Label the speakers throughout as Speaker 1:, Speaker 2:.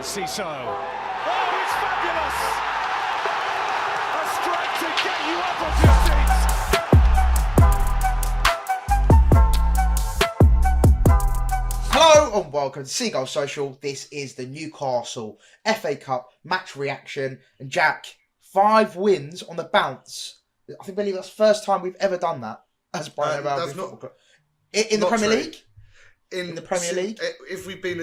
Speaker 1: Ciso. Oh, it's fabulous! A strike to get you up off your seats.
Speaker 2: Hello and welcome to Seagulls Social. This is the Newcastle FA Cup match reaction. And Jack, 5 wins on the bounce. I believe that's the first time we've ever done that as Brighton Hove Albion Football Club. In the Premier League? In the Premier League?
Speaker 3: If we've been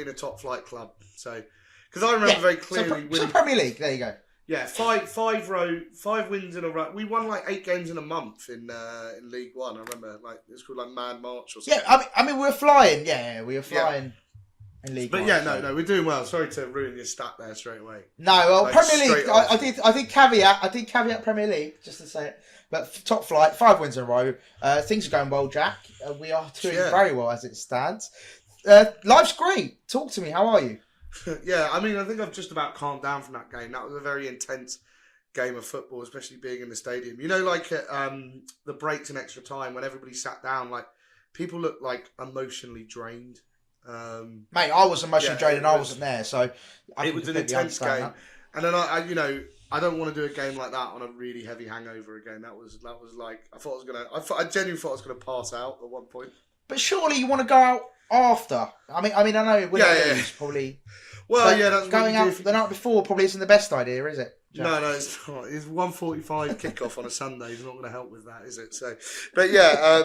Speaker 3: a top flight club. So, because I remember very clearly
Speaker 2: winning. So Premier League, there you go.
Speaker 3: Yeah, five wins in a row. We won like 8 games in a month in League One. I remember it's called like Mad March or something.
Speaker 2: Yeah, I mean we were flying. Yeah, we were flying in League One.
Speaker 3: But no, we're doing well. Sorry to ruin your stat there straight away.
Speaker 2: No, well, Premier League. I did caveat Premier League just to say it. But top flight, 5 wins in a row. Things are going well, Jack. We are doing very well as it stands. Life's great. Talk to me. How are you?
Speaker 3: Yeah, I mean, I think I've just about calmed down from that game. That was a very intense game of football, especially being in the stadium. You know, like at the breaks and extra time when everybody sat down, like people looked like emotionally drained.
Speaker 2: Mate, I was emotionally drained and I wasn't there, so
Speaker 3: it was an intense game. That. And then I don't want to do a game like that on a really heavy hangover again. That was like I genuinely thought I was gonna pass out at one point.
Speaker 2: But surely you want to go out after. I mean, I know lose probably.
Speaker 3: Well, that's
Speaker 2: going out the night before probably isn't the best idea, is it? Jack?
Speaker 3: No, it's not. It's 1:45 kickoff on a Sunday. It's not going to help with that, is it? So, but I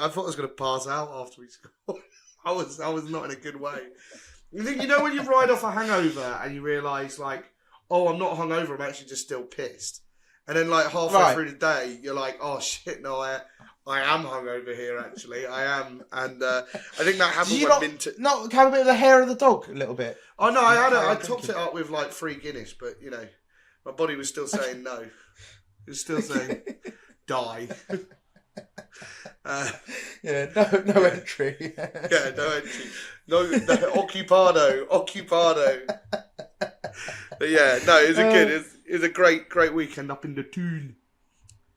Speaker 3: thought I was going to pass out after we scored. I was not in a good way. You think when you ride off a hangover and you realise like, oh, I'm not hungover. I'm actually just still pissed. And then like halfway through the day, you're like, oh shit, no, I am hungover here. Actually, I am, and I think that happened when Minter.
Speaker 2: Not have a bit of the hair of the dog, a little bit.
Speaker 3: Oh no, I topped it up with like 3 Guinness, but my body was still saying no. It was still saying die.
Speaker 2: No entry.
Speaker 3: Yeah, no entry. No, occupado. But yeah, no, it was it was a great weekend up in the Toon.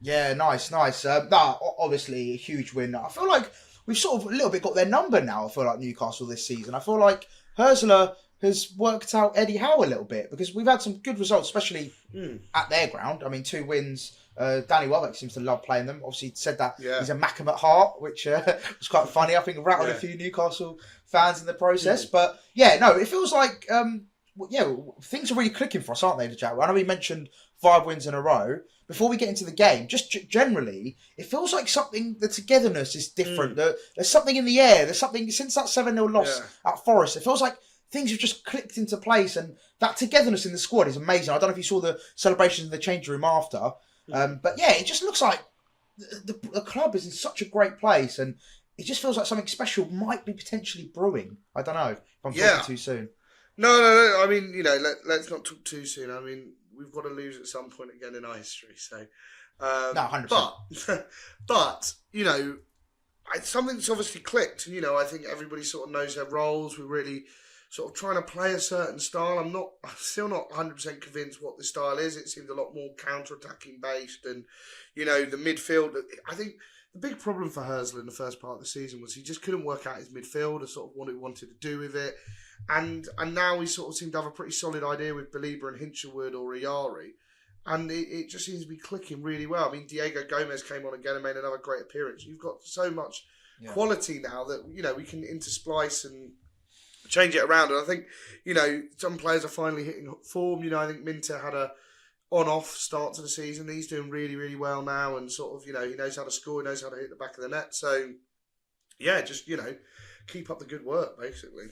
Speaker 2: Yeah, nice. Obviously a huge win. I feel like we've sort of a little bit got their number now. I feel like Newcastle this season. I feel like Herzler has worked out Eddie Howe a little bit because we've had some good results, especially at their ground. I mean, 2 wins. Danny Welbeck seems to love playing them. Obviously, said that he's a Mackham at heart, which was quite funny. I think rattled a few Newcastle fans in the process. But it feels like things are really clicking for us, aren't they, Jack? I know we mentioned 5 wins in a row. Before we get into the game, just generally, it feels like the togetherness is different. There's something in the air. There's something, since that 7-0 loss at Forest, it feels like things have just clicked into place, and that togetherness in the squad is amazing. I don't know if you saw the celebrations in the change room after, but it just looks like the club is in such a great place, and it just feels like something special might be potentially brewing. I don't know if I'm talking too soon.
Speaker 3: No. I mean, let's not talk too soon. I mean, we've got to lose at some point again in our history. So,
Speaker 2: 100%.
Speaker 3: But something's obviously clicked. I think everybody sort of knows their roles. We're really sort of trying to play a certain style. I'm still not 100% convinced what the style is. It seemed a lot more counter-attacking based, and the midfield. I think the big problem for Herzler in the first part of the season was he just couldn't work out his midfield or sort of what he wanted to do with it. And now we sort of seem to have a pretty solid idea with Belieber and Hinshwood or Iyari. And it just seems to be clicking really well. I mean, Diego Gomez came on again and made another great appearance. You've got so much quality now that, we can intersplice and change it around. And I think, some players are finally hitting form. I think Minter had a on-off start to the season. He's doing really, really well now, and sort of, he knows how to score, he knows how to hit the back of the net. So, just, keep up the good work, basically.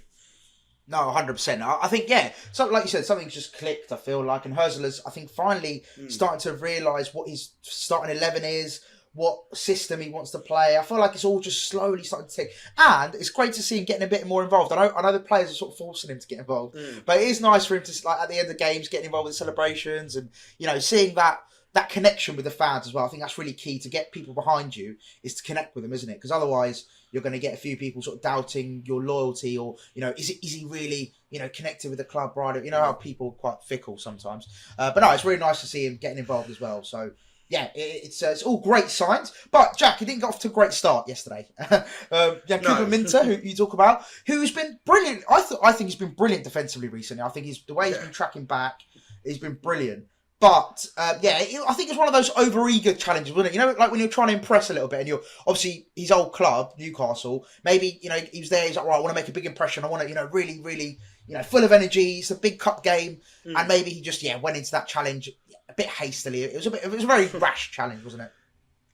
Speaker 2: No, 100%. I think, so like you said, something's just clicked, I feel like. And Herzler's, I think, finally starting to realise what his starting 11 is, what system he wants to play. I feel like it's all just slowly starting to tick. And it's great to see him getting a bit more involved. I know the players are sort of forcing him to get involved. But it is nice for him to, like, at the end of the games, getting involved with celebrations and, seeing that connection with the fans as well. I think that's really key to get people behind you, is to connect with them, isn't it? Because otherwise you're going to get a few people sort of doubting your loyalty, or is he really connected with the club, right? How people are quite fickle sometimes. But no, it's really nice to see him getting involved as well. So it's all great signs. But Jack, he didn't get off to a great start yesterday. Cooper Minter, who you talk about, who's been brilliant. I think he's been brilliant defensively recently. I think the way he's been tracking back, he's been brilliant. But I think it's one of those over-eager challenges, wasn't it? You know, like when you're trying to impress a little bit, and you're obviously his old club, Newcastle. Maybe he was there. He's like, right, I want to make a big impression. I want to, really, really, full of energy. It's a big cup game, and maybe he just went into that challenge a bit hastily. It was a very rash challenge, wasn't it?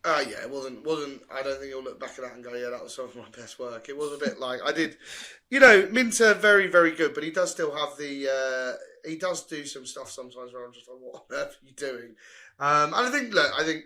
Speaker 3: It wasn't. I don't think he'll look back at that and go, "Yeah, that was some of my best work." It was a bit like I did. Minter very, very good, but he does still have the. He does do some stuff sometimes where I'm just like, "What on earth are you doing?" And I think,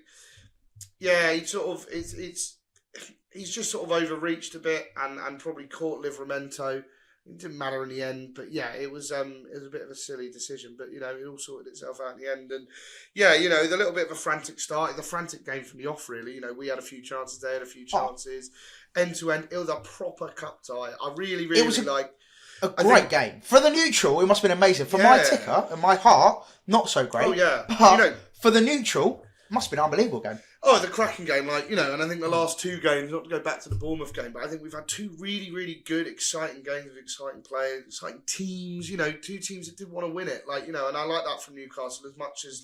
Speaker 3: he sort of he's just sort of overreached a bit and probably caught Livramento. It didn't matter in the end, but it was a bit of a silly decision, but it all sorted itself out in the end, and the little bit of a frantic start, the frantic game from the off, really. We had a few chances, they had a few chances, end to end. It was a proper cup tie. I really, really like.
Speaker 2: A great game for the neutral. It must have been amazing for my ticker and my heart. Not so great.
Speaker 3: Oh yeah,
Speaker 2: but for the neutral, it must have been an unbelievable game.
Speaker 3: Oh, the cracking game, and I think the last two games, not to go back to the Bournemouth game, but I think we've had two really, really good, exciting games with exciting players, exciting teams, two teams that did want to win it, and I like that from Newcastle as much as,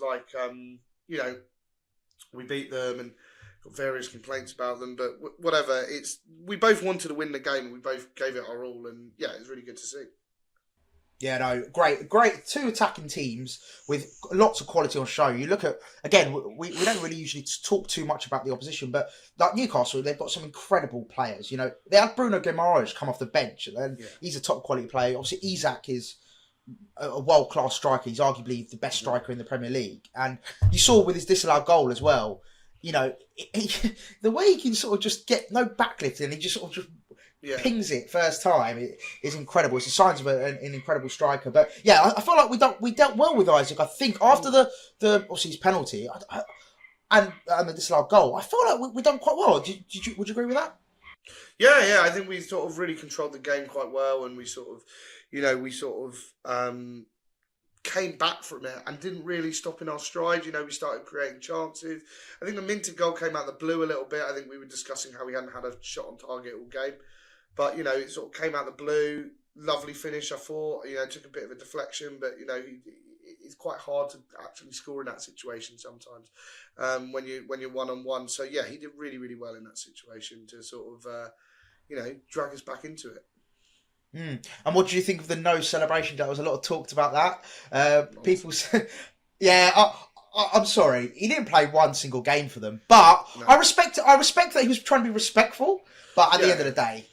Speaker 3: we beat them and got various complaints about them, but whatever, we both wanted to win the game and we both gave it our all, and it was really good to see.
Speaker 2: Yeah, no, great. Two attacking teams with lots of quality on show. You look at, again, we don't really usually talk too much about the opposition, but like Newcastle, they've got some incredible players. They had Bruno Guimaraes come off the bench, and he's a top quality player. Obviously, Isak is a world-class striker. He's arguably the best striker in the Premier League. And you saw with his disallowed goal as well, the way he can sort of just get no backlifting, he just sort of pings it first time. It is incredible. It's the signs of an incredible striker. But I feel like we dealt well with Isak. I think after the obviously his penalty and the disallowed goal, I feel like we done quite well. Would you agree with that?
Speaker 3: Yeah. I think we sort of really controlled the game quite well, and we sort of came back from it and didn't really stop in our stride. We started creating chances. I think the Minter goal came out the blue a little bit. I think we were discussing how we hadn't had a shot on target all game. But, it sort of came out the blue. Lovely finish, I thought. Took a bit of a deflection, but, it's quite hard to actually score in that situation sometimes when you're one-on-one. So, he did really, really well in that situation to sort of, drag us back into it.
Speaker 2: And what do you think of the no celebration? There was a lot of talked about that. People said, I'm sorry, he didn't play one single game for them, but no. I respect that he was trying to be respectful. But at the end of the day,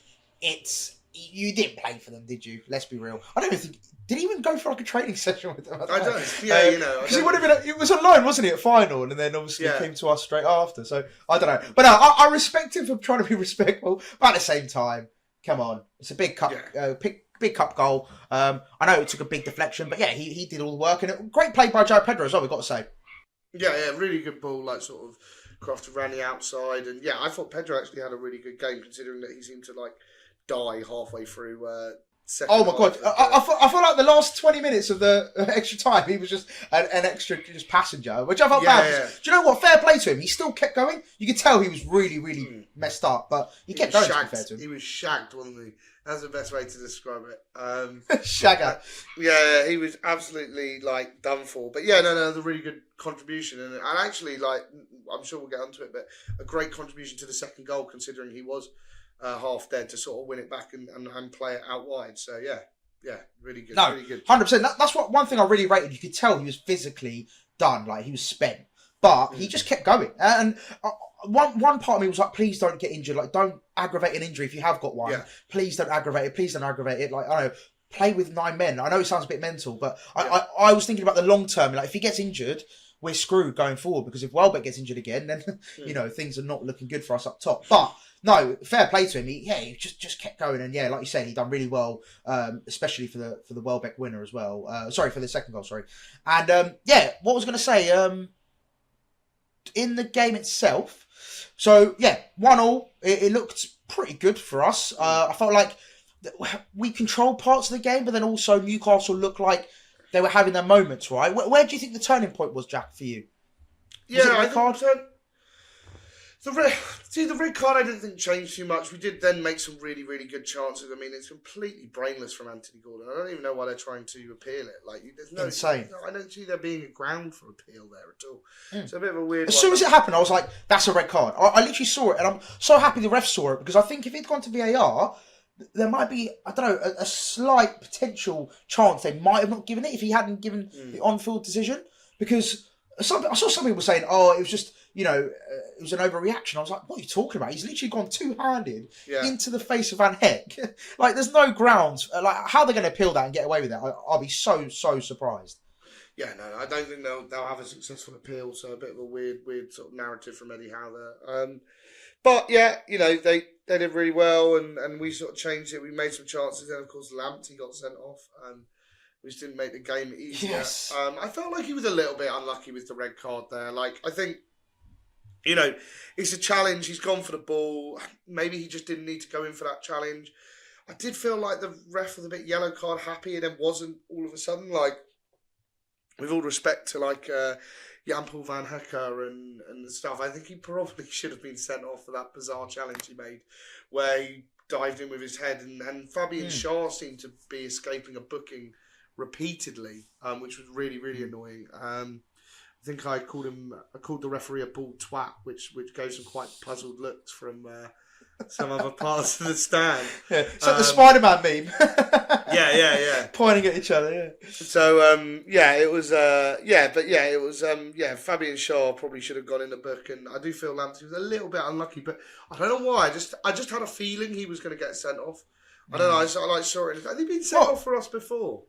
Speaker 2: you didn't play for them, did you? Let's be real. I don't even think. Did he even go for like a training session with them? I don't know. Because it would have been. It was on loan, wasn't it, at final, and then obviously it came to us straight after. So I don't know. But no, I respect him for trying to be respectful. But at the same time, come on, it's a big cup, big cup goal. I know it took a big deflection, but he did all the work, and great play by Joe Pedro as well. We've got to say. Yeah,
Speaker 3: really good ball, sort of crafted around the outside, and I thought Pedro actually had a really good game considering that he seemed to die halfway through.
Speaker 2: Oh my god! I feel like the last 20 minutes of the extra time, he was just an extra passenger, which I felt bad. Yeah. Do you know what? Fair play to him. He still kept going. You could tell he was really, really messed up, but he kept going. Fair to him.
Speaker 3: He was shagged, wasn't he? That's the best way to describe it.
Speaker 2: Shagger.
Speaker 3: He was absolutely done for. But it was a really good contribution, and actually I'm sure we'll get onto it, but a great contribution to the second goal considering he was half dead to sort of win it back and play it out wide. So really good.
Speaker 2: No,
Speaker 3: really good.
Speaker 2: 100%. That's one thing I really rated. You could tell he was physically done, he was spent, but he just kept going. And one part of me was like, please don't get injured. Don't aggravate an injury if you have got one. Yeah. Please don't aggravate it. Please don't aggravate it. I don't know. Play with 9 men. I know it sounds a bit mental, but I was thinking about the long term. If he gets injured, we're screwed going forward, because if Welbeck gets injured again, then things are not looking good for us up top. But no, fair play to him. He just kept going, and like you said, he done really well, especially for the Welbeck winner as well. For the second goal. Sorry, and what was I going to say? In the game itself, so 1-1. It looked pretty good for us. I felt like we controlled parts of the game, but then also Newcastle looked like they were having their moments. Right, where do you think the turning point was, Jack, for you? Was it a red card?
Speaker 3: The red card I didn't think changed too much. We did then make some really, really good chances. I mean, it's completely brainless from Anthony Gordon. I don't even know why they're trying to appeal it. Like, there's no
Speaker 2: insane.
Speaker 3: I don't see there being a ground for appeal there at all. It's a bit of a weird.
Speaker 2: As soon as it happened, I was like, "That's a red card." I literally saw it, and I'm so happy the ref saw it because I think if it'd gone to VAR, there might be, I don't know, a slight potential chance they might have not given it if he hadn't given the on-field decision. Because I saw some people saying, "Oh, it was just." It was an overreaction. I was like, what are you talking about? He's literally gone two-handed into the face of Van Heck. Like, there's no grounds. Like, how they're going to appeal that and get away with that, I'll be so surprised.
Speaker 3: Yeah, no, I don't think they'll have a successful appeal, so a bit of a weird sort of narrative from Eddie Howe there. But, yeah, they did really well, and we sort of changed it. We made some chances, then, of course, Lamptey got sent off, which didn't make the game easier.
Speaker 2: Yes.
Speaker 3: I felt like he was a little bit unlucky with the red card there. Like, I think... it's a challenge. He's gone for the ball. Maybe he just didn't need to go in for that challenge. I did feel like the ref was a bit yellow card happy and then wasn't all of a sudden. Like, with all respect to, like, Jan-Paul Van Hecker and stuff, I think he probably should have been sent off for that bizarre challenge he made where he dived in with his head. And Fabian Schär seemed to be escaping a booking repeatedly, which was really, really annoying. I think I called the referee a bald twat, which gave some quite puzzled looks from some other parts of the stand.
Speaker 2: Yeah, it's like the Spider-Man meme.
Speaker 3: yeah.
Speaker 2: Pointing at each other, yeah.
Speaker 3: So, it was, Fabian Schär probably should have gone in the book, and I do feel Lamptey was a little bit unlucky, but I don't know why. I just had a feeling he was going to get sent off. I don't know, I saw it. Has he been sent off for us before?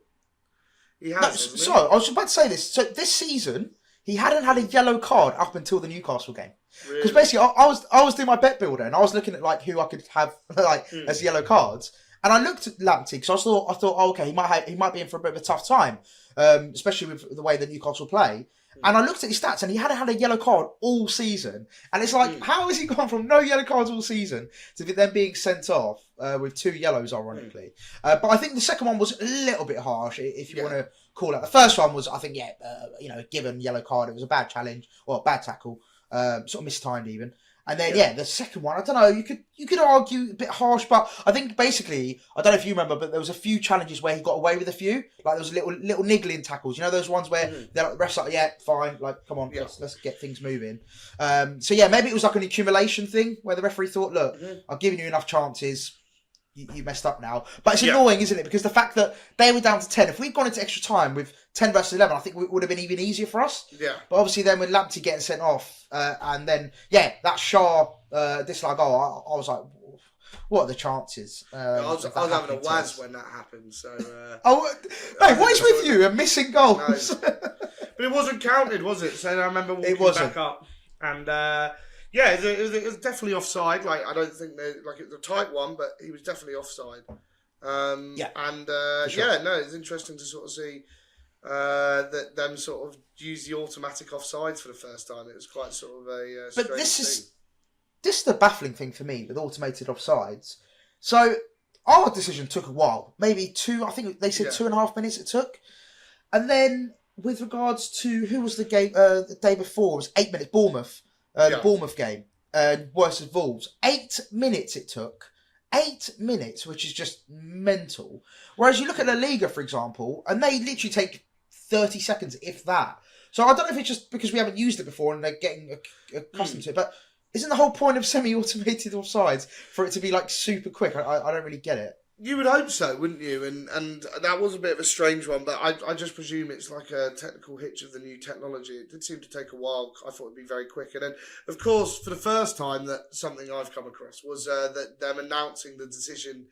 Speaker 3: He has, hasn't he?
Speaker 2: So, I was about to say this. So, this season... he hadn't had a yellow card up until the Newcastle game. Because basically, I was doing my bet builder and I was looking at like who I could have as yellow cards, and I looked at Lamptey because I thought, oh, okay, he might be in for a bit of a tough time, especially with the way that Newcastle play. And I looked at his stats and he hadn't had a yellow card all season, and it's like, how has he gone from no yellow cards all season to then being sent off with 2 yellows, ironically? But I think the second one was a little bit harsh, if you want to call it. The first one was, I think, given yellow card. It was a bad challenge or a bad tackle, sort of mistimed even. And then the second one, I don't know. You could argue a bit harsh, but I think basically, I don't know if you remember, but there was a few challenges where he got away with a few. Like there was little niggling tackles. You know those ones where they're like, the refs like, yeah, fine, like come on, let's get things moving. Maybe it was like an accumulation thing where the referee thought, look, I've given you enough chances. You messed up now. But it's annoying, isn't it? Because the fact that they were down to 10, if we'd gone into extra time with 10 versus 11, I think it would have been even easier for us. Yeah. But obviously then with Lamptey getting sent off, and then, that Schär dislike goal, I was like, what are the chances?
Speaker 3: I was having a waz when that happened. So.
Speaker 2: What is with you and missing goals?
Speaker 3: No. But it wasn't counted, was it? So I remember walking back up. And... it was definitely offside. Like, I don't think it was a tight one, but he was definitely offside. It's interesting to sort of see that them sort of use the automatic offsides for the first time. It was quite sort of a strange thing. This
Speaker 2: is the baffling thing for me with automated offsides. So our decision took a while, maybe 2. I think they said 2.5 minutes it took, and then with regards to who was the game the day before, it was 8 minutes. Bournemouth. The Bournemouth game, versus Wolves. 8 minutes it took. 8 minutes, which is just mental. Whereas you look at La Liga, for example, and they literally take 30 seconds, if that. So I don't know if it's just because we haven't used it before and they're getting accustomed to it, but isn't the whole point of semi-automated offsides for it to be like super quick? I don't really get it.
Speaker 3: You would hope so, wouldn't you? And that was a bit of a strange one, but I just presume it's like a technical hitch of the new technology. It did seem to take a while. I thought it'd be very quick. And then, of course, for the first time, that something I've come across was that them announcing the decision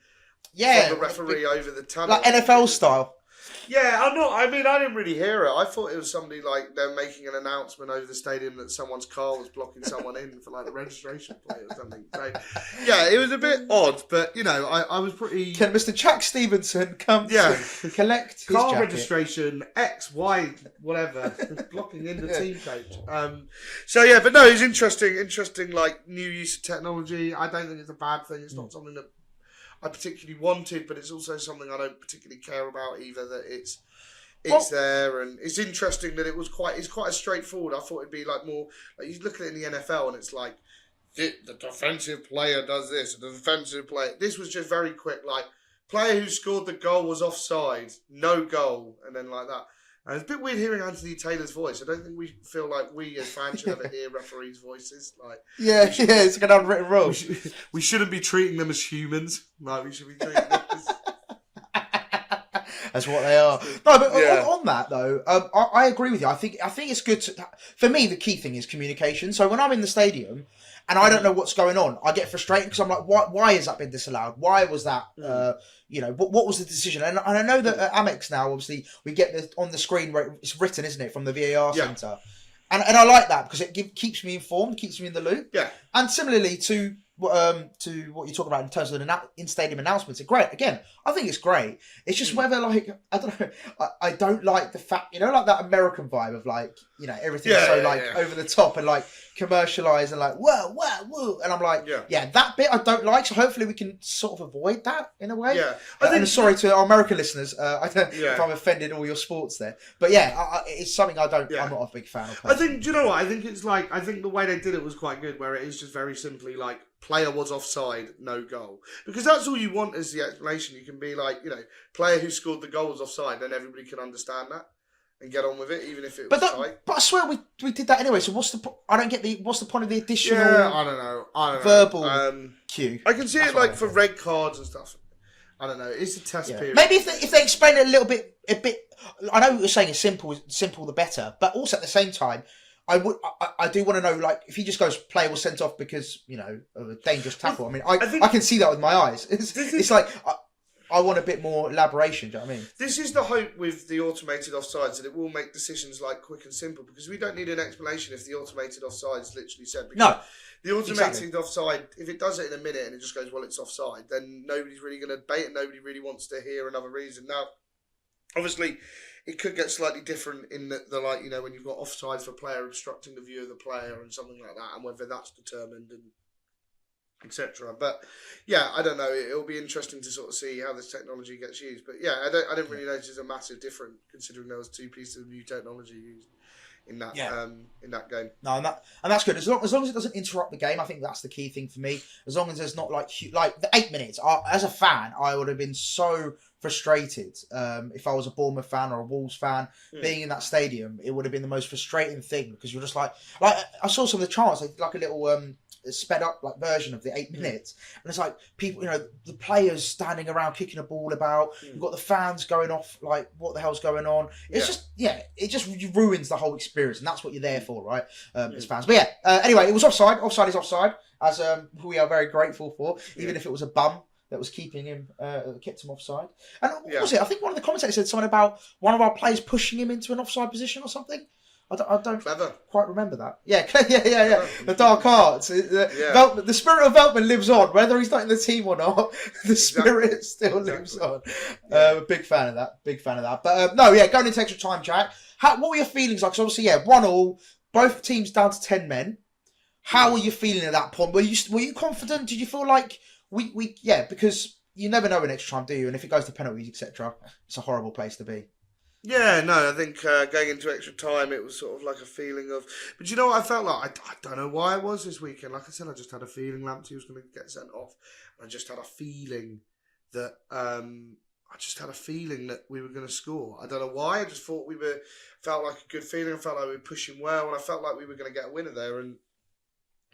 Speaker 3: from the referee over the tunnel.
Speaker 2: Like NFL style.
Speaker 3: Yeah, I didn't really hear it. I thought it was somebody like they're making an announcement over the stadium that someone's car was blocking someone in for like the registration plate or something. So, it was a bit odd, but I was pretty.
Speaker 2: Can Mr. Jack Stevenson come to collect his
Speaker 3: car
Speaker 2: jacket?
Speaker 3: registration X, Y, whatever, blocking in the team coach. But no, it's interesting like new use of technology. I don't think it's a bad thing. It's not something that I particularly wanted, but it's also something I don't particularly care about either, that it's it's there, and it's interesting that it's quite as straightforward. I thought it'd be like more like you look at it in the NFL, and it's like the defensive player does this, the defensive player. This was just very quick, like player who scored the goal was offside, no goal, and then like that. And it's a bit weird hearing Anthony Taylor's voice. I don't think we feel like we as fans should ever hear referees' voices. Like,
Speaker 2: it's like an unwritten rule.
Speaker 3: We shouldn't be treating them as humans. Like, we should be treating them as...
Speaker 2: That's what they are. No, but on that though, I agree with you. I think it's good for me, the key thing is communication. So when I'm in the stadium and I don't know what's going on, I get frustrated because I'm like, why has that been disallowed? Why was that? What was the decision? And I know that at Amex now, obviously, we get on the screen where it's written, isn't it, from the VAR centre. And I like that because it keeps me informed, keeps me in the loop.
Speaker 3: Yeah.
Speaker 2: And similarly to what you're talking about in terms of the in-stadium announcements, it's great. Again, I think it's great. It's just whether, like, I don't know, I don't like the fact, like that American vibe of, like, everything's over the top and, like, commercialised and, like, whoa. And I'm like, that bit I don't like. So hopefully we can sort of avoid that in a way.
Speaker 3: Yeah.
Speaker 2: And sorry to our American listeners, I don't know if I'm offended all your sports there. But it's something I'm not a big fan of.
Speaker 3: I think, do you know what? I think it's like, I think the way they did it was quite good, where it is just very simply like, player was offside, no goal. Because that's all you want as the explanation. You can be like, player who scored the goal was offside, then everybody can understand that and get on with it, even if it was tight.
Speaker 2: But I swear we did that anyway. So what's the point of the additional?
Speaker 3: Yeah, I don't know.
Speaker 2: Verbal cue.
Speaker 3: I can see it like for red cards and stuff. I don't know. It's a test period.
Speaker 2: Maybe if they explain it a bit. I know what you're saying is simple the better, but also at the same time, I do want to know, like, if he just goes, player was sent off because, of a dangerous tackle. I mean, I can see that with my eyes. It's like, I want a bit more elaboration, do you know what I mean?
Speaker 3: This is the hope with the automated offsides, that it will make decisions, like, quick and simple, because we don't need an explanation if the automated offsides literally said.
Speaker 2: No.
Speaker 3: The automated offside, if it does it in a minute and it just goes, well, it's offside, then nobody's really going to debate it. Nobody really wants to hear another reason. Now, obviously, it could get slightly different in the like, when you've got offside for player obstructing the view of the player and something like that, and whether that's determined and etc. But I don't know. It'll be interesting to sort of see how this technology gets used. But I don't really notice a massive difference considering there was two pieces of new technology used in that game.
Speaker 2: No, and that's good. As long as it doesn't interrupt the game, I think that's the key thing for me. As long as there's not like the 8 minutes. As a fan, I would have been so frustrated if I was a Bournemouth fan or a Wolves fan being in that stadium. It would have been the most frustrating thing because you're just like I saw some of the chants, like a little sped up like version of the 8 minutes, and it's like people, the players standing around kicking a ball about. You've got the fans going off like, what the hell's going on? It's it just ruins the whole experience, and that's what you're there for, right? As fans. But anyway, it was offside. Offside is offside, as we are very grateful for, even if it was a bum that was keeping him, kept him offside. And what was it? I think one of the commentators said something about one of our players pushing him into an offside position or something. I don't quite remember that. Yeah. The dark arts. The spirit of Veltman lives on, whether he's not in the team or not. The spirit still lives on. Big fan of that. But going into extra time, Jack. What were your feelings like? 'Cause obviously, 1-1, both teams down to 10 men. How were you feeling at that point? Were you confident? Did you feel like we because you never know in extra time, do you? And if it goes to penalties, etc., it's a horrible place to be.
Speaker 3: Yeah, no, I think going into extra time, it was sort of like a feeling of... But you know what I felt like? I don't know why it was this weekend. Like I said, I just had a feeling Lamptey was going to get sent off. I just had a feeling that... we were going to score. I don't know why. I just thought felt like a good feeling. I felt like we were pushing well, and I felt like we were going to get a winner there. And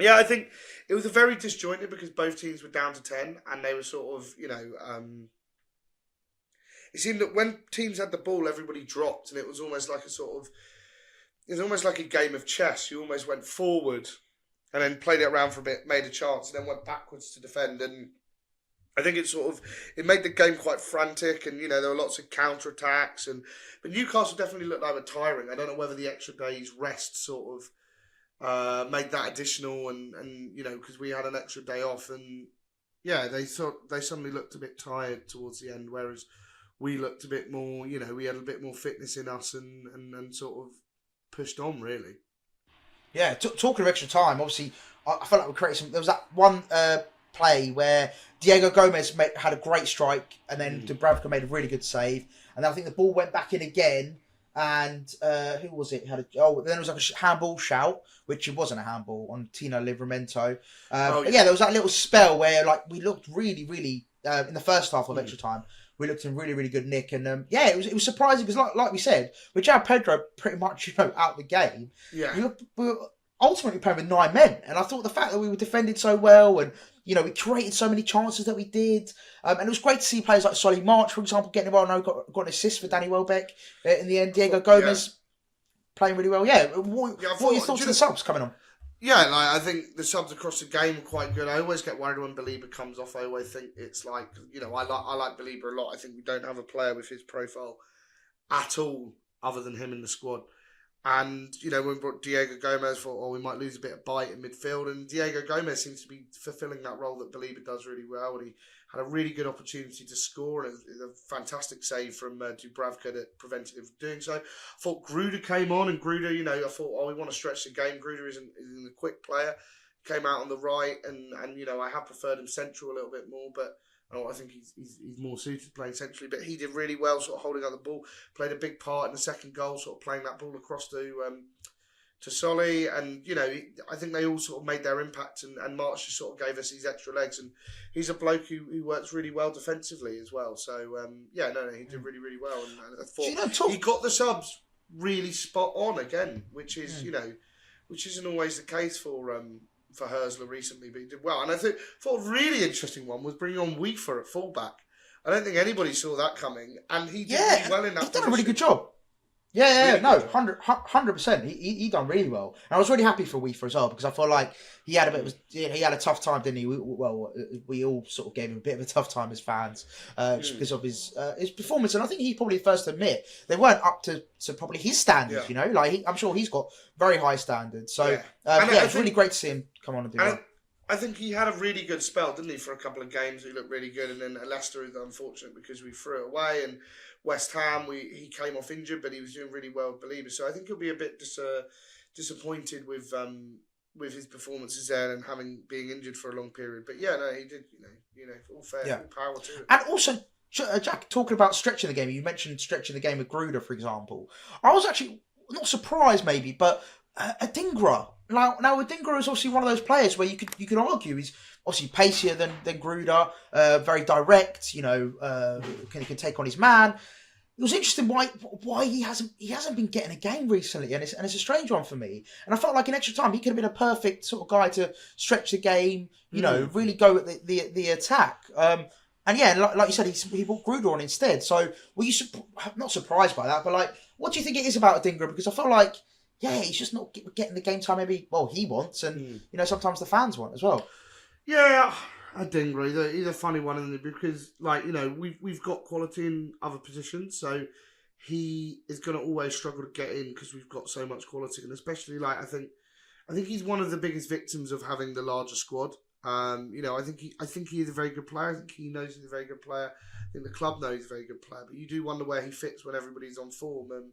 Speaker 3: I think it was a very disjointed because both teams were down to 10, and they were sort of, it seemed that when teams had the ball, everybody dropped, and it was almost like a game of chess. You almost went forward and then played it around for a bit, made a chance, and then went backwards to defend. And I think it made the game quite frantic, and there were lots of counter attacks. But Newcastle definitely looked like they were tiring. I don't know whether the extra day's rest sort of made that additional, and because we had an extra day off, and they suddenly looked a bit tired towards the end, whereas we looked a bit more, we had a bit more fitness in us and sort of pushed on, really.
Speaker 2: Yeah, talking of extra time, obviously, I felt like we created some... There was that one play where Diego Gomez had a great strike, and then Dubravka made a really good save, and then I think the ball went back in again, and who was it? Then it was like a handball shout, which it wasn't a handball on Tino Livramento. But there was that little spell where like we looked really, really in the first half of extra time. We looked in really, really good nick, and it was surprising because, like we said, with João Pedro pretty much out the game, we were ultimately playing with 9 men, and I thought the fact that we were defended so well, and we created so many chances that we did, and it was great to see players like Solly March, for example, getting well. I know got an assist for Danny Welbeck in the end. Diego Gomez playing really well. What are your thoughts on the subs coming on?
Speaker 3: Yeah, I think the subs across the game are quite good. I always get worried when Belieber comes off. I always think it's like, I like Belieber a lot. I think we don't have a player with his profile at all other than him in the squad. And, when we brought Diego Gomez, thought, we might lose a bit of bite in midfield. And Diego Gomez seems to be fulfilling that role that Belieber does really well. And he had a really good opportunity to score, and a fantastic save from Dubravka that prevented him from doing so. I thought Gruder came on, and Gruder, I thought, we want to stretch the game. Gruder isn't a quick player. Came out on the right, and I have preferred him central a little bit more, but I think he's more suited playing centrally. But he did really well, sort of holding up the ball, played a big part in the second goal, sort of playing that ball across to Solly, and I think they all sort of made their impact, and March just sort of gave us these extra legs, and he's a bloke who works really well defensively as well. So he did really, really well, and I thought he got the subs really spot on again, which is which isn't always the case for Herzler recently, but he did well. And I thought a really interesting one was bringing on Weaver at fullback. I don't think anybody saw that coming, and he did really well in that.
Speaker 2: He's done a really good job. Really 100%. He done really well, and I was really happy for Weaver as well, because I feel like he had a tough time, didn't he? We all sort of gave him a bit of a tough time as fans, just because of his performance, and I think he's probably the first to admit they weren't up to probably his standards. I'm sure he's got very high standards. So it's really great to see him come on and do that.
Speaker 3: I think he had a really good spell, didn't he, for a couple of games? He looked really good, and then Leicester is unfortunate because we threw it away, and West Ham, he came off injured, but he was doing really well with Belieber. So I think he'll be a bit disappointed with his performances there and being injured for a long period. But he did. All fair, all power to it.
Speaker 2: And also, Jack, talking about stretching the game, you mentioned stretching the game with Gruder, for example. I was actually not surprised, maybe, but Adingra. Now Adingra is obviously one of those players where you could argue he's obviously pacier than Gruder, very direct. Can take on his man. It was interesting why he hasn't been getting a game recently, and it's a strange one for me. And I felt like in extra time he could have been a perfect sort of guy to stretch the game. Really go at the attack. Like you said, he brought Gruder on instead. So were you not surprised by that? But what do you think it is about Adingra? Because I feel like he's just not getting the game time maybe he wants, and sometimes the fans want as well.
Speaker 3: Yeah, Adingra, he's a funny one, isn't he? Because we've got quality in other positions, so he is going to always struggle to get in because we've got so much quality, and especially I think he's one of the biggest victims of having the larger squad. I think he is a very good player. I think he knows he's a very good player. I think the club knows he's a very good player, but you do wonder where he fits when everybody's on form. And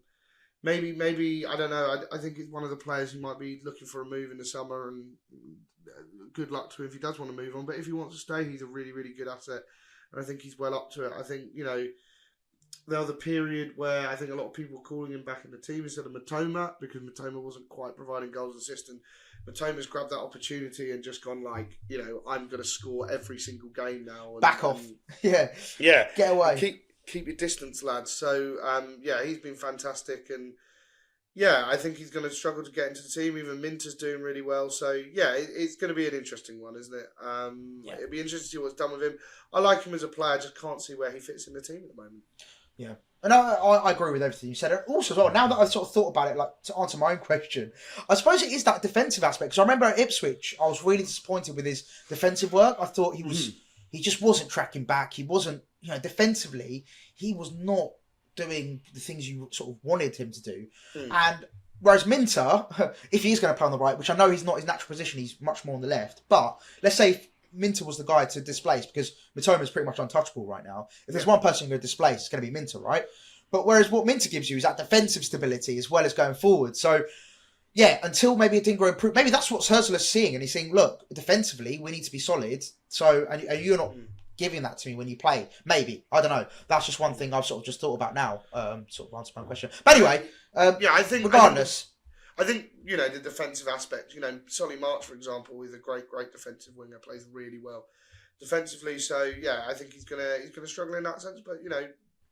Speaker 3: maybe I don't know. I think he's one of the players who might be looking for a move in the summer, and good luck to him if he does want to move on. But if he wants to stay, he's a really, really good asset, and I think he's well up to it. I think there was a period where I think a lot of people were calling him back in the team instead of Matoma, because Matoma wasn't quite providing goals and assists, and Matoma's grabbed that opportunity and just gone I'm going to score every single game now. And,
Speaker 2: back off.
Speaker 3: Yeah.
Speaker 2: Get away.
Speaker 3: Keep your distance, lads. So, he's been fantastic, and I think he's going to struggle to get into the team. Even Minter's doing really well. So, it's going to be an interesting one, isn't it? It'll be interesting to see what's done with him. I like him as a player, just can't see where he fits in the team at the moment.
Speaker 2: Yeah. And I agree with everything you said. And also, as well, now that I've sort of thought about it, to answer my own question, I suppose it is that defensive aspect. Because I remember at Ipswich, I was really disappointed with his defensive work. I thought he just wasn't tracking back. He wasn't, defensively, he was not doing the things you sort of wanted him to do. And whereas Minter, if he is going to play on the right, which I know he's not his natural position, he's much more on the left. But let's say if Minter was the guy to displace, because Matoma is pretty much untouchable right now. If there's one person going to displace, it's going to be Minter, right? But whereas what Minter gives you is that defensive stability as well as going forward. So, until maybe it didn't grow improve. Maybe that's what Herzler's seeing, and he's saying, look, defensively, we need to be solid. So, and you're not giving that to me when you play. Maybe. I don't know. That's just one thing I've sort of just thought about now, sort of answer my question. But anyway,
Speaker 3: I think
Speaker 2: regardless.
Speaker 3: I think, the defensive aspect, Solly March, for example, is a great defensive winger, plays really well defensively. So, I think he's gonna struggle in that sense. But,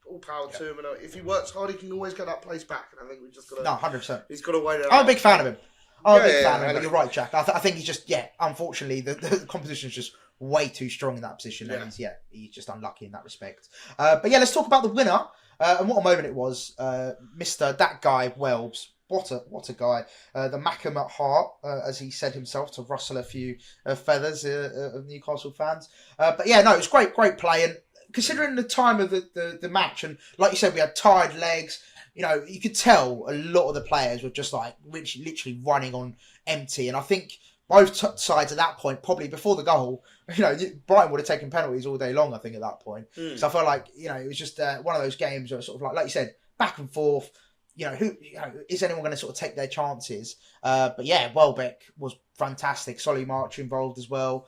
Speaker 3: all power to him. And if he works hard, he can always get that place back. And I think we just got to...
Speaker 2: No, 100%.
Speaker 3: He's got to wait it out.
Speaker 2: I'm a big fan of him. I'm a big fan of him, but you're right, Jack. I think he's just, unfortunately, the competition is just way too strong in that position. And he's just unlucky in that respect. But let's talk about the winner. And what a moment it was. That guy, Welbs. What a guy. The Mackham at heart, as he said himself, to rustle a few feathers of Newcastle fans. But it was great play. And considering the time of the match, and like you said, we had tired legs, you could tell a lot of the players were just like literally running on empty. And I think both sides at that point, probably before the goal, Brighton would have taken penalties all day long, I think, at that point. So I felt like, it was just one of those games where sort of like you said, back and forth. Is anyone going to sort of take their chances? But Welbeck was fantastic. Solly March involved as well.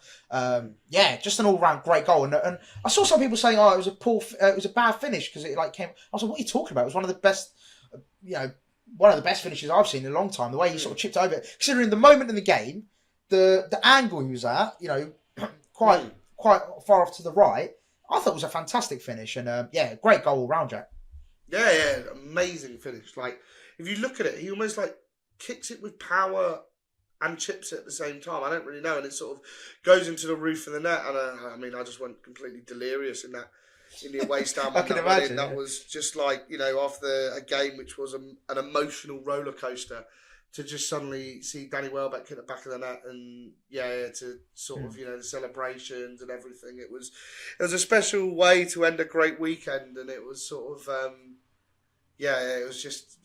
Speaker 2: Just an all-round great goal. And I saw some people saying, it was a bad finish because it came. I was like, what are you talking about? It was one of the best finishes I've seen in a long time. The way he sort of chipped over it, considering the moment in the game, the angle he was at, quite far off to the right. I thought it was a fantastic finish and great goal all round, Jack.
Speaker 3: Yeah, amazing finish. If you look at it, he almost kicks it with power and chips it at the same time. I don't really know, and it sort of goes into the roof of the net. And I just went completely delirious in the away stand.
Speaker 2: I can imagine.
Speaker 3: That was just after a game which was an emotional roller coaster, to just suddenly see Danny Welbeck hit the back of the net and to sort of the celebrations and everything. It was a special way to end a great weekend, and it was sort of it was just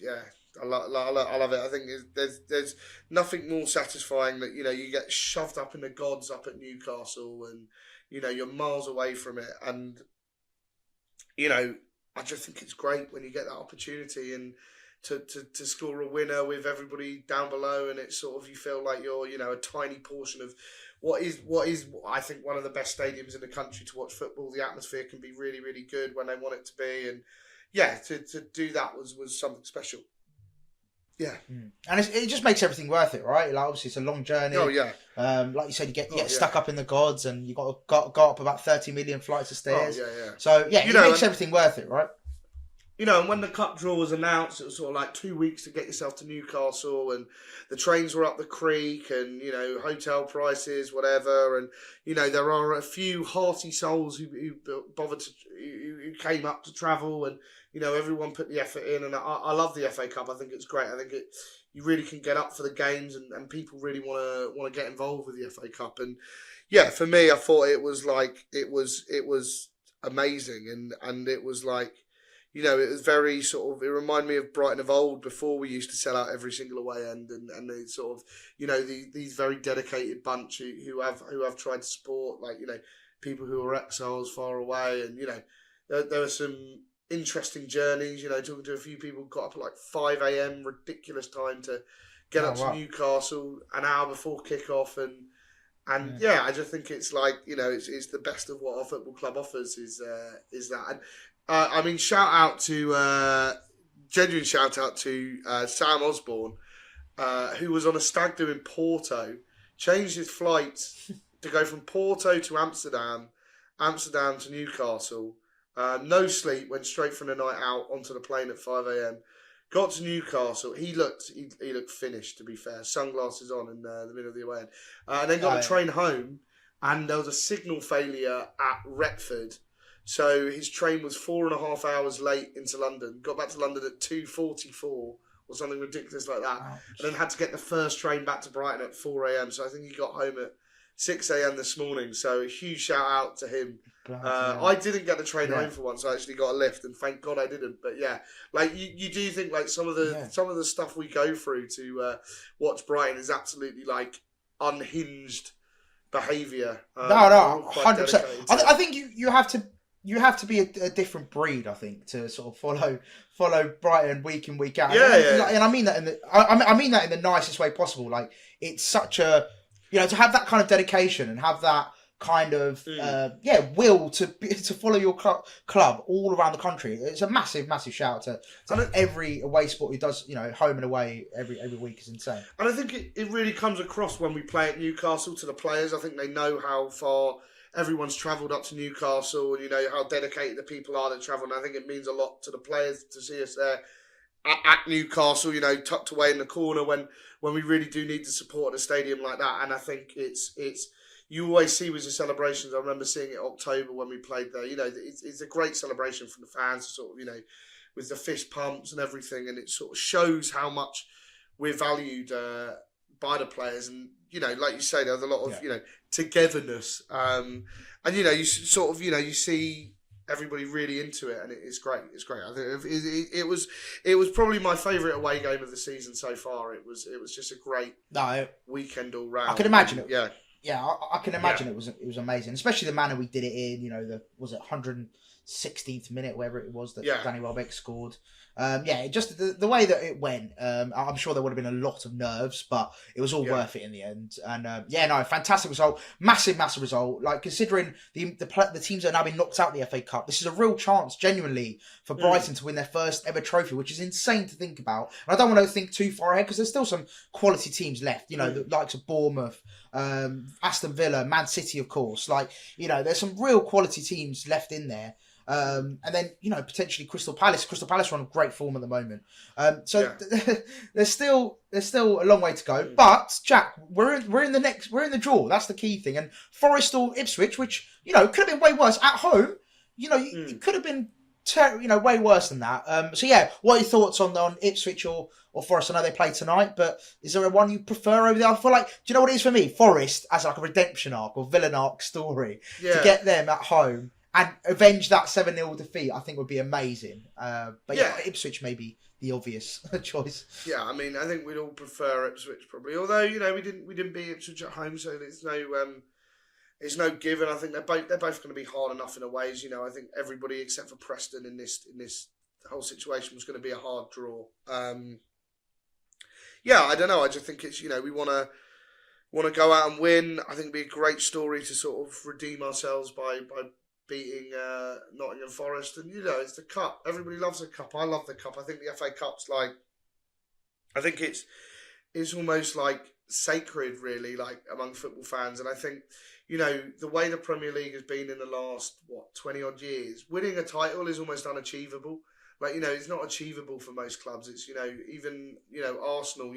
Speaker 3: I love it. I think there's nothing more satisfying that you get shoved up in the gods up at Newcastle and you're miles away from it, and I just think it's great when you get that opportunity and to score a winner with everybody down below, and it's sort of, you feel like you're a tiny portion of what is I think one of the best stadiums in the country to watch football. The atmosphere can be really, really good when they want it to be, and to do that was something special. Yeah,
Speaker 2: and it just makes everything worth it, right? Obviously it's a long journey.
Speaker 3: Oh yeah.
Speaker 2: Like you said, you get stuck up in the gods, and you got to go up about 30 million flights of stairs.
Speaker 3: Oh yeah.
Speaker 2: So it makes everything worth it, right?
Speaker 3: And when the cup draw was announced, it was sort of 2 weeks to get yourself to Newcastle, and the trains were up the creek, and hotel prices, whatever, and there are a few hearty souls who bothered who came up to travel, and everyone put the effort in, and I love the FA Cup. I think it's great. I think you really can get up for the games, and people really want to get involved with the FA Cup, and for me, I thought it was amazing, and it was it was very sort of, it reminded me of Brighton of old, before we used to sell out every single away end, and it's sort of, these very dedicated bunch who have tried to support, people who are exiles far away, and, there were some interesting journeys, talking to a few people, got up at 5 a.m, ridiculous time to get up to Newcastle an hour before kickoff, and I just think it's it's the best of what our football club offers is that. And genuine shout out to Sam Osborne, who was on a stag do in Porto, changed his flight to go from Porto to Amsterdam to Newcastle. No sleep, went straight from the night out onto the plane at 5 a.m. Got to Newcastle. He looked finished, to be fair. Sunglasses on in the middle of the away end. And then got the train home, and there was a signal failure at Retford. So his train was 4.5 hours late into London. Got back to London at 2:44 or something ridiculous like that. Ouch. And then had to get the first train back to Brighton at 4 a.m. So I think he got home at 6 a.m. this morning. So a huge shout out to him. I didn't get the train home for once. I actually got a lift, and thank God I didn't. But you do think some of the stuff we go through to watch Brighton is absolutely unhinged behaviour.
Speaker 2: No, 100%. I think you have to you have to be a different breed, I think, to sort of follow Brighton week in, week out.
Speaker 3: Yeah.
Speaker 2: And I mean that I mean that in the nicest way possible. Like, it's such a, to have that kind of dedication and have that kind of will to follow your club all around the country. It's a massive shout out to every away sport who does, home and away every week is insane.
Speaker 3: And I think it really comes across when we play at Newcastle to the players. I think they know how far everyone's travelled up to Newcastle, and how dedicated the people are that travel. And I think it means a lot to the players to see us there at Newcastle, tucked away in the corner when we really do need the support at a stadium like that. And I think it's you always see with the celebrations. I remember seeing it in October when we played there. It's a great celebration from the fans, sort of, with the fist pumps and everything, and it sort of shows how much we're valued by the players. And like you say, there's a lot of togetherness, and you sort of you see everybody really into it, and it's great. It's great. I think it was probably my favourite away game of the season so far. It was just a great weekend all round.
Speaker 2: I can imagine it.
Speaker 3: Yeah.
Speaker 2: Yeah, I can imagine it was amazing, especially the manner we did it in. Was it 116th minute, wherever it was that Danny Welbeck scored. Just the way that it went. I'm sure there would have been a lot of nerves, but it was all worth it in the end. And fantastic result, massive result. Like, considering the teams that have now been knocked out of the FA Cup, this is a real chance, genuinely, for Brighton to win their first ever trophy, which is insane to think about. And I don't want to think too far ahead because there's still some quality teams left. The likes of Bournemouth, Aston Villa, Man City, of course. Like, there's some real quality teams left in there. And then, potentially Crystal Palace. Crystal Palace are on great form at the moment. There's still a long way to go. But Jack, we're in the draw. That's the key thing. And Forest or Ipswich, which could have been way worse at home. It could have been way worse than that. What are your thoughts on Ipswich or Forest? I know they play tonight, but is there a one you prefer over there? I feel like, do you know what it is for me? Forest as like a redemption arc or villain arc story to get them at home and avenge that 7-0 defeat, I think would be amazing. Ipswich may be the obvious choice.
Speaker 3: Yeah, I mean, I think we'd all prefer Ipswich probably. Although we didn't beat Ipswich at home, so it's no given. I think they're both going to be hard enough in a ways. I think everybody except for Preston in this whole situation was going to be a hard draw. I don't know. I just think it's we want to go out and win. I think it'd be a great story to sort of redeem ourselves by beating Nottingham Forest. And it's the cup. Everybody loves the cup. I love the cup. I think the FA Cup's I think it's almost like sacred, really, like among football fans. And I think the way the Premier League has been in the last 20 odd years, winning a title is almost unachievable. Like, it's not achievable for most clubs. It's even Arsenal,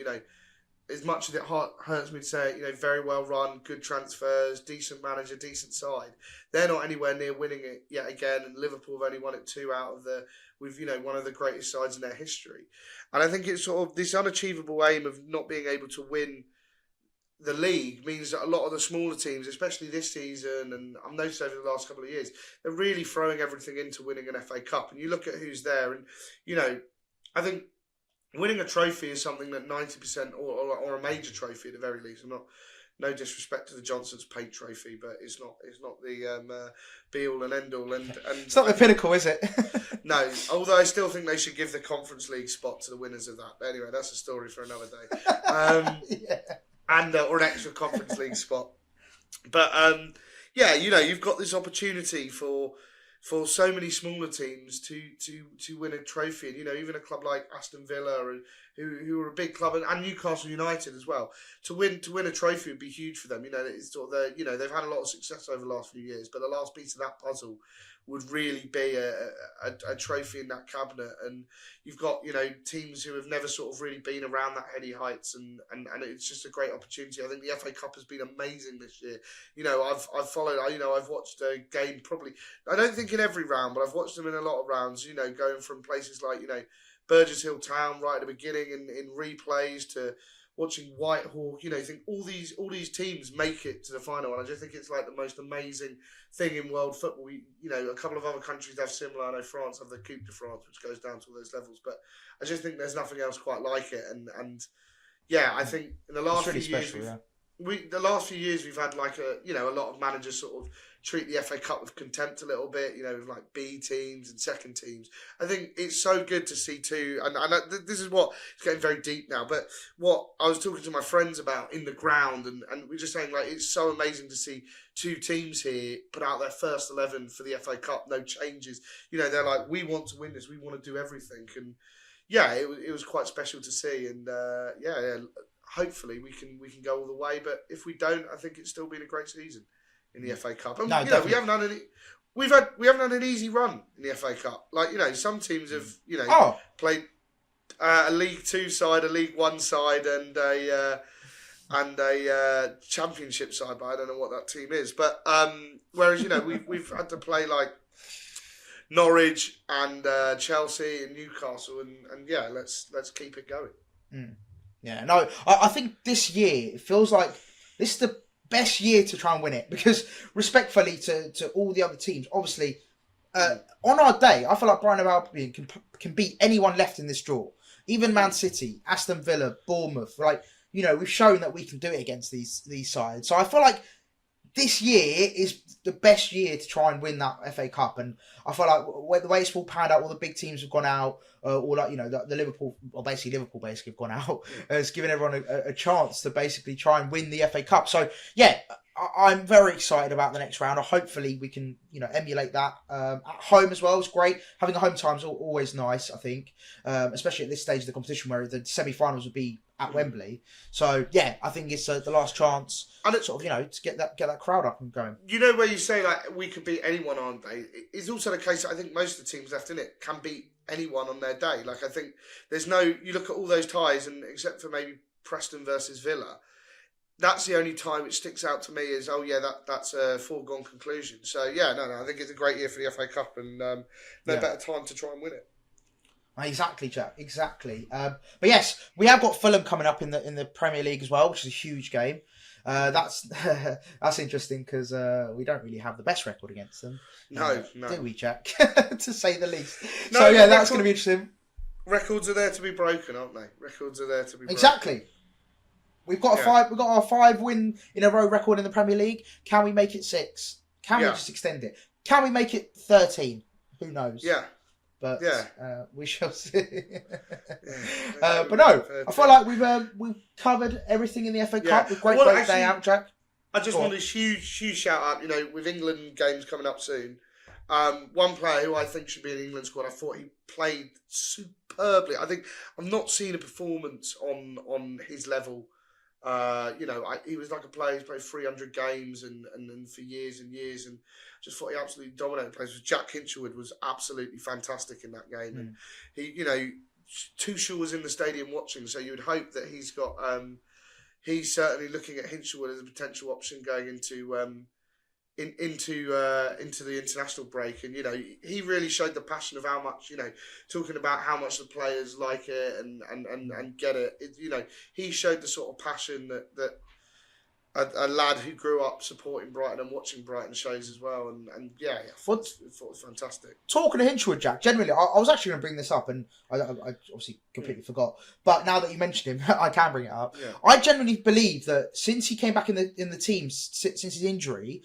Speaker 3: as much as it hurts me to say it, very well run, good transfers, decent manager, decent side. They're not anywhere near winning it yet again, and Liverpool have only won it 2 out of with one of the greatest sides in their history. And I think it's sort of this unachievable aim of not being able to win the league means that a lot of the smaller teams, especially this season, and I've noticed over the last couple of years, they're really throwing everything into winning an FA Cup. And you look at who's there, and I think winning a trophy is something that 90% or a major trophy at the very least. No disrespect to the Johnson's Paint Trophy, but it's not the be all and end all. And
Speaker 2: it's not the pinnacle, is it?
Speaker 3: No, although I still think they should give the Conference League spot to the winners of that. But anyway, that's a story for another day. And or an extra Conference League spot. But you've got this opportunity for so many smaller teams to win a trophy, and even a club like Aston Villa, who are a big club, and Newcastle United as well, to win a trophy would be huge for them. It's sort of they've had a lot of success over the last few years, but the last piece of that puzzle would really be a trophy in that cabinet. And you've got teams who have never sort of really been around that heady heights, and it's just a great opportunity. I think the FA Cup has been amazing this year. I've followed. I've watched a game probably. I don't think in every round, but I've watched them in a lot of rounds. Going from places like Burgess Hill Town right at the beginning in replays to watching Whitehall. I think all these teams make it to the final, and I just think it's like the most amazing thing in world football. A couple of other countries have similar. I know France have the Coupe de France, which goes down to all those levels, but I just think there's nothing else quite like it. And I think in the last few years, the last few years we've had like a lot of managers sort of treat the FA Cup with contempt a little bit, with like B teams and second teams. I think it's so good to see too, and this is what it's getting very deep now. But what I was talking to my friends about in the ground, and we're just saying like it's so amazing to see two teams here put out their first 11 for the FA Cup, no changes. They're like, we want to win this, we want to do everything, and yeah, it was quite special to see, and hopefully we can go all the way. But if we don't, I think it's still been a great season in the FA Cup. And
Speaker 2: No,
Speaker 3: we haven't had any. We haven't had an easy run in the FA Cup. Like some teams have played a League Two side, a League One side, and a Championship side. But I don't know what that team is. But whereas we've had to play like Norwich and Chelsea and Newcastle, and yeah, let's keep it going.
Speaker 2: Mm. Yeah, no, I think this year it feels like this is the best year to try and win it, because respectfully to all the other teams, obviously on our day, I feel like Brighton Hove Albion can beat anyone left in this draw, even Man City, Aston Villa, Bournemouth. Like we've shown that we can do it against these sides. So I feel like this year is the best year to try and win that FA Cup, and I feel like the way it's all panned out, all the big teams have gone out, or like the Liverpool, or basically Liverpool have gone out. It's given everyone a chance to basically try and win the FA Cup. So yeah, I'm very excited about the next round. Hopefully we can emulate that at home as well. It's great having a home time is always nice. I think, especially at this stage of the competition where the semi-finals would be at Wembley. So yeah, I think it's the last chance, and it's sort of to get that crowd up and going.
Speaker 3: Where you say like we could beat anyone on day, it's also the case that I think most of the teams left in it can beat anyone on their day. Like I think there's you look at all those ties, and except for maybe Preston versus Villa, that's the only time it sticks out to me is that's a foregone conclusion. So yeah, no, I think it's a great year for the FA Cup, and no better time to try and win it.
Speaker 2: Exactly, Jack. Exactly. But yes, we have got Fulham coming up in the Premier League as well, which is a huge game. That's interesting because we don't really have the best record against them.
Speaker 3: No.
Speaker 2: Do we, Jack? To say the least.
Speaker 3: No,
Speaker 2: so yeah, that's going to be interesting.
Speaker 3: Records are there to be broken, aren't they? Records are there to be broken.
Speaker 2: Exactly. We've got our 5 win in a row record in the Premier League. Can we make it 6? Can we just extend it? Can we make it 13? Who knows?
Speaker 3: Yeah.
Speaker 2: But we shall see. But no, I feel like we've covered everything in the FA Cup. A great day out, Jack.
Speaker 3: I just want a huge shout out. With England games coming up soon, one player who I think should be in the England squad. I thought he played superbly. I think I've not seen a performance on his level. He was like a player who's played 300 games and for years and years, and just thought he absolutely dominated plays. Jack Hinshwood was absolutely fantastic in that game, and he, Tuchel was in the stadium watching, so you would hope that he's got. He's certainly looking at Hinshwood as a potential option going into the international break, and he really showed the passion of how much talking about how much the players like it and get it. He showed the sort of passion that a lad who grew up supporting Brighton and watching Brighton shows as well, and I thought it was fantastic.
Speaker 2: Talking to Hinchwood, Jack, generally, I was actually going to bring this up, and I obviously completely forgot. But now that you mentioned him, I can bring it up. Yeah. I genuinely believe that since he came back in the team, since his injury,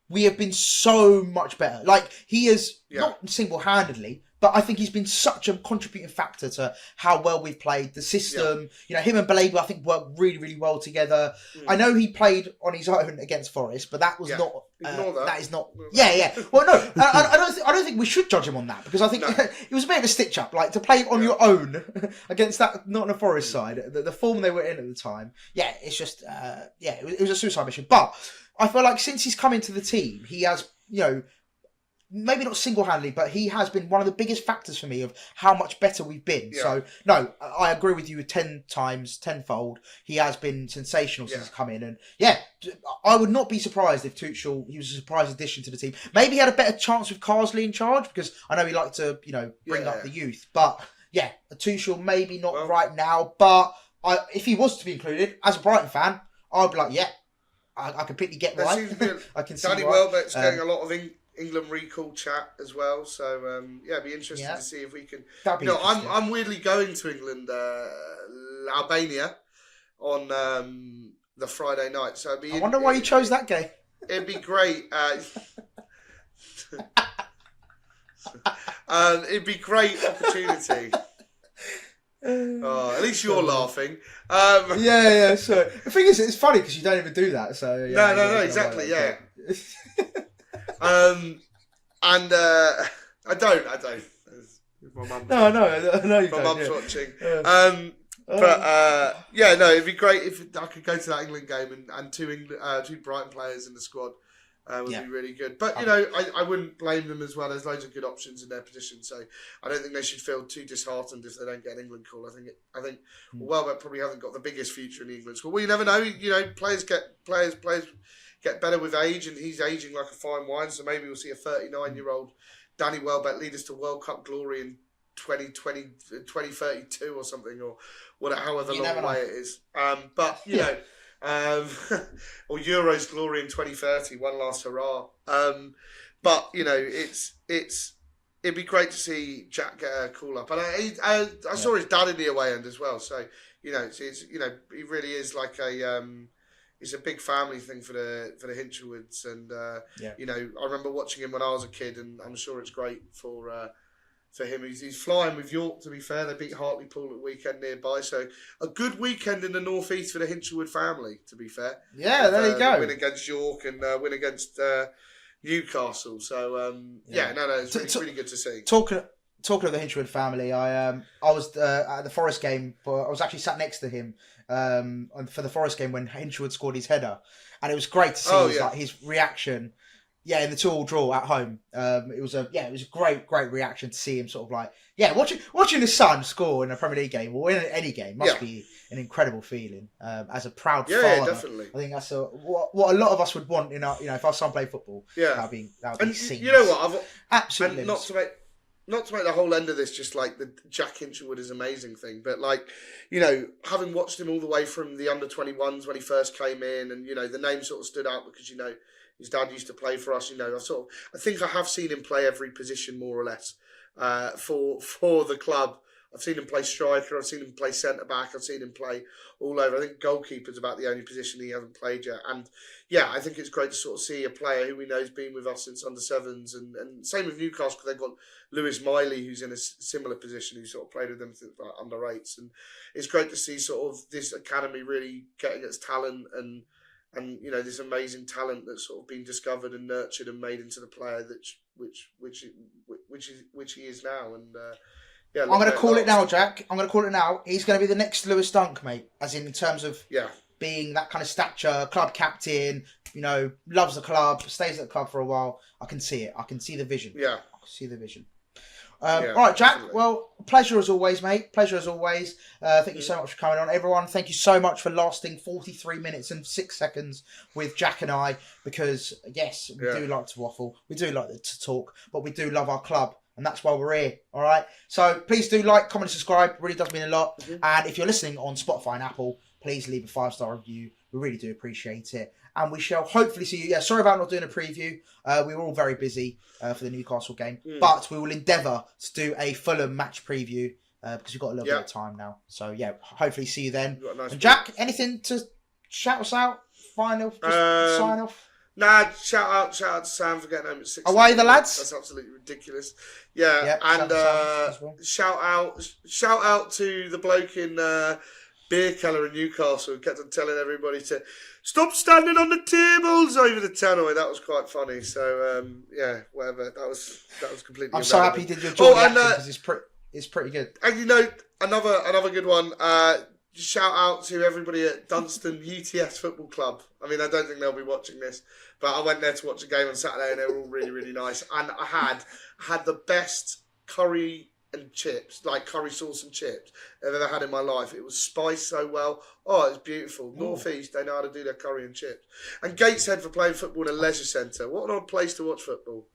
Speaker 2: we have been so much better. Like, he is, not single-handedly, but I think he's been such a contributing factor to how well we've played. The system, him and Balabu, I think, work really, really well together. I know he played on his own against Forest, but that was not...
Speaker 3: Ignore that.
Speaker 2: That is not... Yeah. Well, no, I don't think we should judge him on that, because I think it was a bit of a stitch-up. Like, to play on your own against that, not on the Forest side, the form they were in at the time, it's just... it was a suicide mission. But I feel like since he's come into the team, he has, maybe not single-handedly, but he has been one of the biggest factors for me of how much better we've been. Yeah. So, no, I agree with you 10-fold. He has been sensational since he's come in. And, I would not be surprised if Tuchel, he was a surprise addition to the team. Maybe he had a better chance with Carsley in charge, because I know he liked to, bring up the youth. But, Tuchel maybe not right now. But if he was to be included, as a Brighton fan, I'd be like, I completely get why. I can see
Speaker 3: Danny Welbeck's getting a lot of England recall chat as well, so it'd be interesting to see if we can. I'm weirdly going to England, Albania, on the Friday night. So
Speaker 2: I wonder why you chose that game.
Speaker 3: It'd be great. It'd be great opportunity. Oh, at least you're laughing.
Speaker 2: Yeah. So the thing is, it's funny because you don't even do that. So yeah,
Speaker 3: no, exactly. Yeah. And I don't. My mum's
Speaker 2: No, I know you
Speaker 3: my
Speaker 2: don't.
Speaker 3: mum's watching. No, it'd be great if I could go to that England game and two Brighton players in the squad. Would be really good. But, I wouldn't blame them as well. There's loads of good options in their position. So I don't think they should feel too disheartened if they don't get an England call. I think Welbeck probably hasn't got the biggest future in the England squad. Well, you never know. Players get better with age, and he's aging like a fine wine. So maybe we'll see a 39-year-old Danny Welbeck lead us to World Cup glory in 2032 or something, or whatever, however long away it is. Or Euros glory in 2030, one last hurrah. It'd be great to see Jack get a call up, and I saw his dad in the away end as well. So he really is like it's a big family thing for the Hinshwoods, and I remember watching him when I was a kid, and I'm sure it's great for him. He's flying with York, to be fair. They beat Hartlepool at the weekend nearby. So a good weekend in the North East for the Hinshwood family, to be fair.
Speaker 2: Yeah, there you go.
Speaker 3: Win against York and win against Newcastle. So, it's really good to see.
Speaker 2: Talking of the Hinshwood family, I was at the Forest game, but I was actually sat next to him for the Forest game when Hinshwood scored his header. And it was great to see his reaction. Yeah, in the 2-2 draw at home, it was a great reaction to see him sort of like watching his son score in a Premier League game or in any game must be an incredible feeling. As a proud father,
Speaker 3: yeah, definitely.
Speaker 2: I think that's what a lot of us would want in our if our son played football. Yeah, that'd be seen.
Speaker 3: You know what?
Speaker 2: Absolutely.
Speaker 3: Not to make the whole end of this just like the Jack Hinshwood is amazing thing, but having watched him all the way from the under-21s when he first came in, and the name sort of stood out because his dad used to play for us. I think I have seen him play every position more or less for the club. I've seen him play striker. I've seen him play centre back. I've seen him play all over. I think goalkeeper's about the only position he hasn't played yet. And I think it's great to sort of see a player who we know has been with us since under sevens, and same with Newcastle because they've got Lewis Miley who's in a similar position who sort of played with them since under eights, and it's great to see sort of this academy really getting its talent and this amazing talent that's sort of been discovered and nurtured and made into the player that which he is now. And
Speaker 2: I'm going to call it now, Jack. I'm going to call it now. He's going to be the next Lewis Dunk, mate. As in terms of being that kind of stature, club captain. Loves the club, stays at the club for a while. I can see it. I can see the vision.
Speaker 3: Yeah,
Speaker 2: I can see the vision. All right, Jack. Definitely. Well, pleasure as always, mate. Pleasure as always. Thank you so much for coming on. Everyone, thank you so much for lasting 43 minutes and 6 seconds with Jack and I, because, yes, we do like to waffle. We do like to talk, but we do love our club, and that's why we're here, all right? So please do like, comment, subscribe. It really does mean a lot. Mm-hmm. And if you're listening on Spotify and Apple, please leave a 5-star review. We really do appreciate it. And we shall hopefully see you. Yeah, sorry about not doing a preview. We were all very busy for the Newcastle game. But we will endeavour to do a Fulham match preview because we've got a little bit of time now. So, hopefully see you then. And Jack, anything to shout us out? Sign off?
Speaker 3: Nah, shout out to Sam for getting home at 6.
Speaker 2: Away the lads.
Speaker 3: That's absolutely ridiculous. Yeah, and shout out to the bloke in Beer Keller in Newcastle who kept on telling everybody to stop standing on the tables over the tannoy. That was quite funny. So whatever. That was completely.
Speaker 2: I'm so happy you did your job because it's pretty good.
Speaker 3: And another good one. Shout out to everybody at Dunstan UTS Football Club. I mean, I don't think they'll be watching this, but I went there to watch a game on Saturday, and they were all really, really nice. And I had the best curry and chips, like curry sauce and chips I've ever had in my life. It was spiced so well. Oh, it was beautiful. North East, they know how to do their curry and chips. And Gateshead for playing football in a leisure centre. What an odd place to watch football.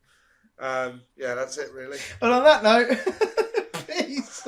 Speaker 3: That's it really.
Speaker 2: And on that note, peace.